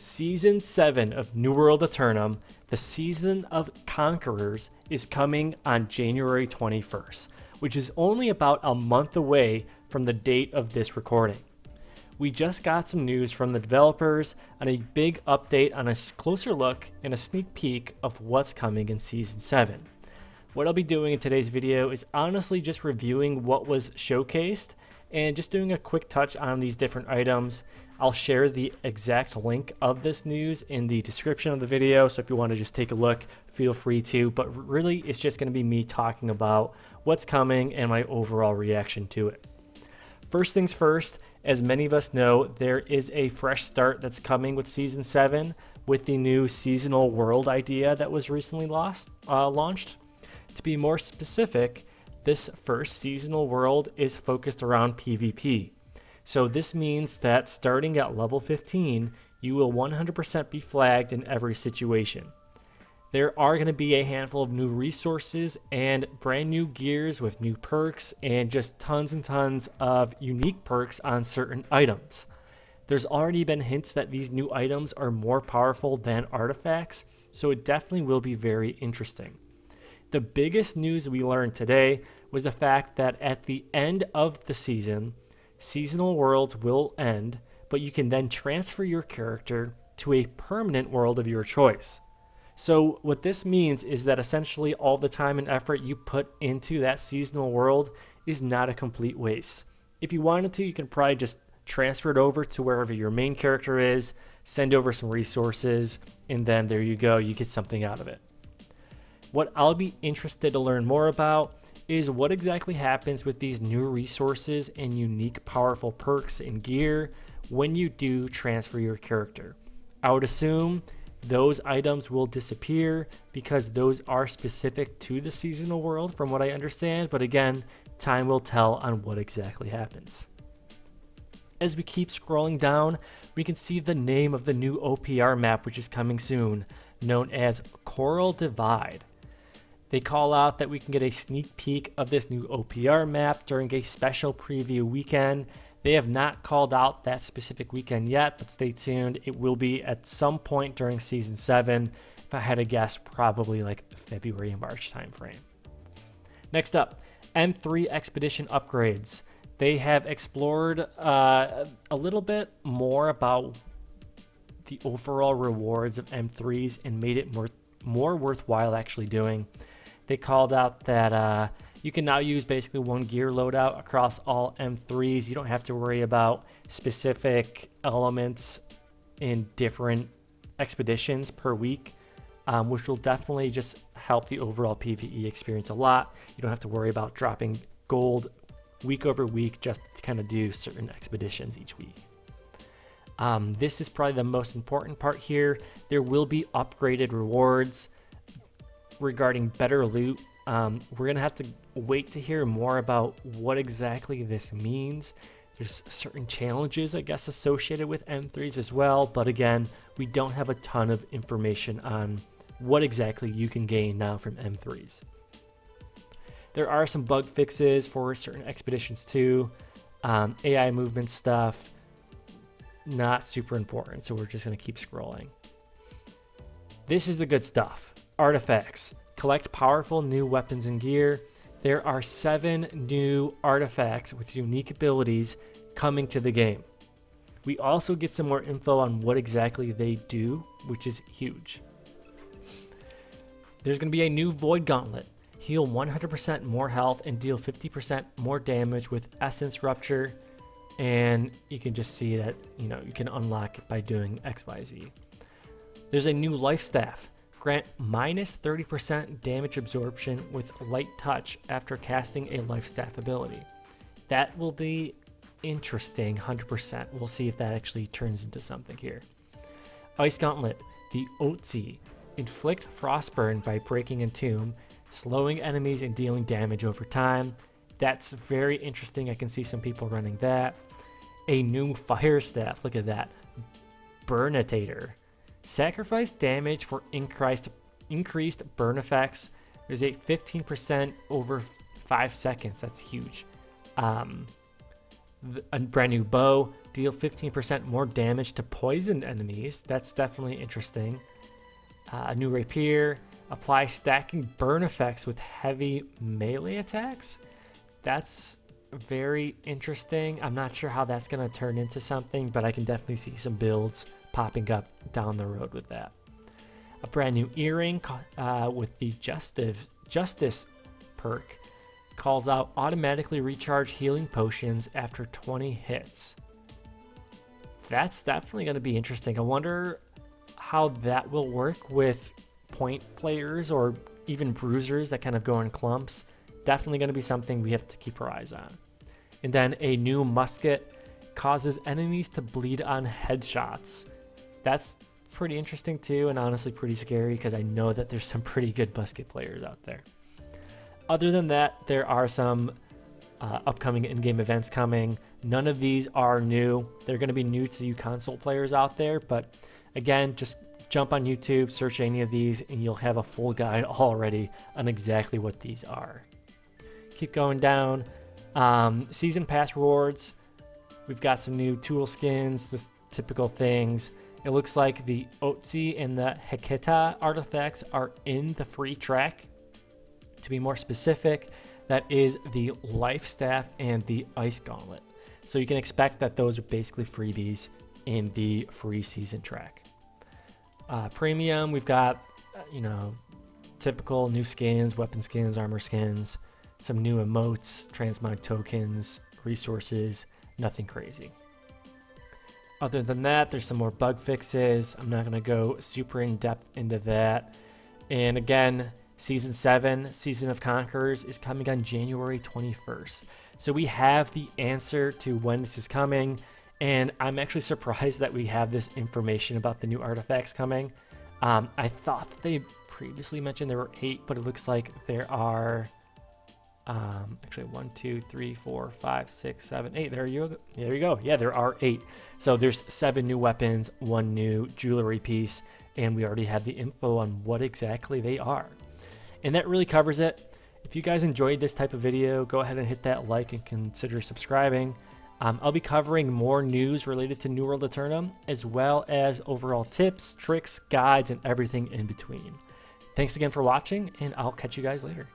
Season 7 of New World Aeternum, the Season of Conquerors, is coming on January 21st, which is only about a month away from the date of this recording. We just got some news from the developers and a big update on a closer look and a sneak peek of what's coming in Season 7. What I'll be doing in today's video is honestly just reviewing what was showcased and just doing a quick touch on these different items. I'll share the exact link of this news in the description of the video, so if you want to just take a look, feel free to, but really it's just going to be me talking about what's coming and my overall reaction to it. First things first, as many of us know, there is a fresh start that's coming with Season 7 with the new seasonal world idea that was recently launched. To be more specific, this first seasonal world is focused around PvP. So this means that starting at level 15, you will 100% be flagged in every situation. There are going to be a handful of new resources and brand new gears with new perks and just tons and tons of unique perks on certain items. There's already been hints that these new items are more powerful than artifacts, so it definitely will be very interesting. The biggest news we learned today was the fact that at the end of the season, seasonal worlds will end, but you can then transfer your character to a permanent world of your choice. So what this means is that essentially all the time and effort you put into that seasonal world is not a complete waste. If you wanted to, you can probably just transfer it over to wherever your main character is, send over some resources, and then there you go, you get something out of it. What I'll be interested to learn more about is what exactly happens with these new resources and unique powerful perks and gear when you do transfer your character. I would assume those items will disappear because those are specific to the seasonal world from what I understand, but again, time will tell on what exactly happens. As we keep scrolling down, we can see the name of the new OPR map which is coming soon, known as Coral Divide. They call out that we can get a sneak peek of this new OPR map during a special preview weekend. They have not called out that specific weekend yet, but stay tuned. It will be at some point during Season 7. If I had to guess, probably like February and March timeframe. Next up, M3 Expedition upgrades. They have explored a little bit more about the overall rewards of M3s and made it more worthwhile actually doing. They called out that you can now use basically one gear loadout across all M3s. You don't have to worry about specific elements in different expeditions per week, which will definitely just help the overall PvE experience a lot. You don't have to worry about dropping gold week over week just to kind of do certain expeditions each week. This is probably the most important part here. There will be upgraded rewards regarding better loot. We're gonna have to wait to hear more about what exactly this means. There's certain challenges, I guess, associated with M3s as well, but again, we don't have a ton of information on what exactly you can gain now from M3s. There are some bug fixes for certain expeditions too. AI movement stuff, not super important, so we're just gonna keep scrolling. This is the good stuff. Artifacts. Collect powerful new weapons and gear. There are 7 new artifacts with unique abilities coming to the game. We also get some more info on what exactly they do, which is huge. There's going to be a new Void Gauntlet. Heal 100% more health and deal 50% more damage with Essence Rupture. And you can just see that, you can unlock it by doing XYZ. There's a new Life Staff. Grant minus 30% damage absorption with light touch after casting a life staff ability. That will be interesting, 100%. We'll see if that actually turns into something here. Ice Gauntlet, the Otzi. Inflict Frostburn by breaking Entomb, slowing enemies and dealing damage over time. That's very interesting. I can see some people running that. A new Fire Staff, look at that. Burnitator. Sacrifice damage for increased burn effects. There's a 15% over 5 seconds. That's huge. A brand new bow, deal 15% more damage to poisoned enemies. That's definitely interesting. A new rapier, apply stacking burn effects with heavy melee attacks. That's very interesting. I'm not sure how that's going to turn into something, but I can definitely see some builds popping up down the road with that. A brand new earring with the Justice perk. Calls out automatically recharge healing potions after 20 hits. That's definitely going to be interesting. I wonder how that will work with point players or even bruisers that kind of go in clumps. Definitely going to be something we have to keep our eyes on. And then a new musket causes enemies to bleed on headshots. That's pretty interesting too, and honestly pretty scary because I know that there's some pretty good musket players out there. Other than that, there are some upcoming in-game events coming. None of these are new. They're going to be new to you console players out there, but again, just jump on YouTube, search any of these, and you'll have a full guide already on exactly what these are. Keep going down. Season Pass rewards. We've got some new tool skins, the typical things. It looks like the Otzi and the Heketa artifacts are in the free track. To be more specific, that is the Life Staff and the Ice Gauntlet. So you can expect that those are basically freebies in the free season track. Premium, we've got, typical new skins, weapon skins, armor skins, some new emotes, transmog tokens, resources, nothing crazy. Other than that, there's some more bug fixes. I'm not going to go super in depth into that. And again, Season 7, Season of Conquerors, is coming on January 21st. So we have the answer to when this is coming, and I'm actually surprised that we have this information about the new artifacts coming. I thought that they previously mentioned there were 8, but it looks like there are actually 1, 2, 3, 4, 5, 6, 7, 8. There you go. Yeah, there are 8. So there's 7 new weapons, 1 new jewelry piece, and we already have the info on what exactly they are. And that really covers it. If you guys enjoyed this type of video, go ahead and hit that like and consider subscribing. I'll be covering more news related to New World Aeternum, as well as overall tips, tricks, guides, and everything in between. Thanks again for watching, and I'll catch you guys later.